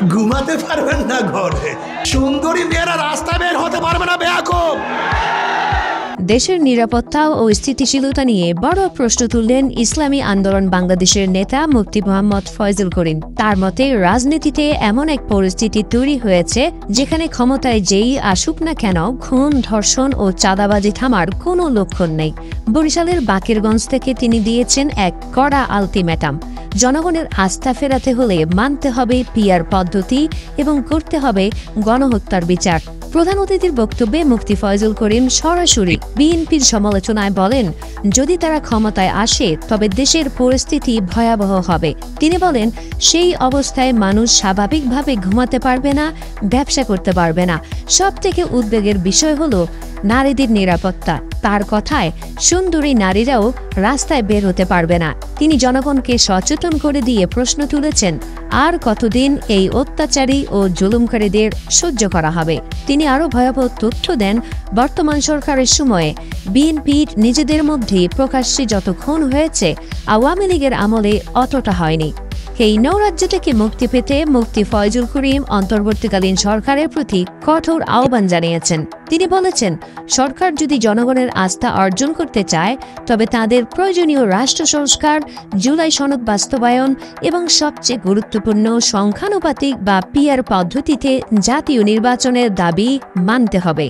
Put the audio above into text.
ঘুমাতে পারবেন না ঘরে, সুন্দরী মেয়েরা রাস্তায় বের হতে পারবে না বেয়াকুব। দেশের নিরাপত্তা ও স্থিতিশীলতা নিয়ে বড় প্রশ্ন তুললেন ইসলামী আন্দোলন বাংলাদেশের নেতা মুফতি মোহাম্মদ ফয়জুল করিম। তার মতে রাজনীতিতে এমন এক পরিস্থিতি তৈরি হয়েছে যেখানে ক্ষমতায় যেই আসুক না কেন খুন, ধর্ষণ ও চাঁদাবাজি থামার কোনো লক্ষণ নেই। বরিশালের বাকেরগঞ্জ থেকে তিনি দিয়েছেন এক কড়া আলটিমেটাম। জনগণের আস্থা ফেরাতে হলে মানতে হবে পিআর পদ্ধতি এবং করতে হবে গণহত্যার বিচার। প্রধান অতিথির বক্তব্যে মুফতি ফয়জুল করিম সরাসরি বিএনপির সমালোচনায় বলেন, যদি তারা ক্ষমতায় আসে তবে দেশের পরিস্থিতি ভয়াবহ হবে। তিনি বলেন, সেই অবস্থায় মানুষ স্বাভাবিকভাবে ঘুমাতে পারবে না, ব্যবসা করতে পারবে না। সবথেকে উদ্বেগের বিষয় হলো নারীদের নিরাপত্তা। তার কথায় সুন্দরী নারীরাও রাস্তায় বের হতে পারবে না। তিনি জনগণকে সচেতন করে দিয়ে প্রশ্ন তুলেছেন, আর কতদিন এই অত্যাচারী ও জুলুমকারীদের সহ্য করা হবে? তিনি আরও ভয়াবহ তথ্য দেন, বর্তমান সরকারের সময়ে বিএনপির নিজেদের মধ্যে প্রকাশ্যে যত খুন হয়েছে আওয়ামী লীগের আমলে অতটা হয়নি। এই নৈরাজ্য থেকে মুক্তি পেতে মুফতি ফয়জুল করিম অন্তর্বর্তীকালীন সরকারের প্রতি কঠোর আহ্বান জানিয়েছেন। তিনি বলেছেন, সরকার যদি জনগণের আস্থা অর্জন করতে চায় তবে তাদের প্রয়োজনীয় রাষ্ট্র সংস্কার, জুলাই সনদ বাস্তবায়ন এবং সবচেয়ে গুরুত্বপূর্ণ সংখ্যানুপাতিক বা পিআর পদ্ধতিতে জাতীয় নির্বাচনের দাবি মানতে হবে।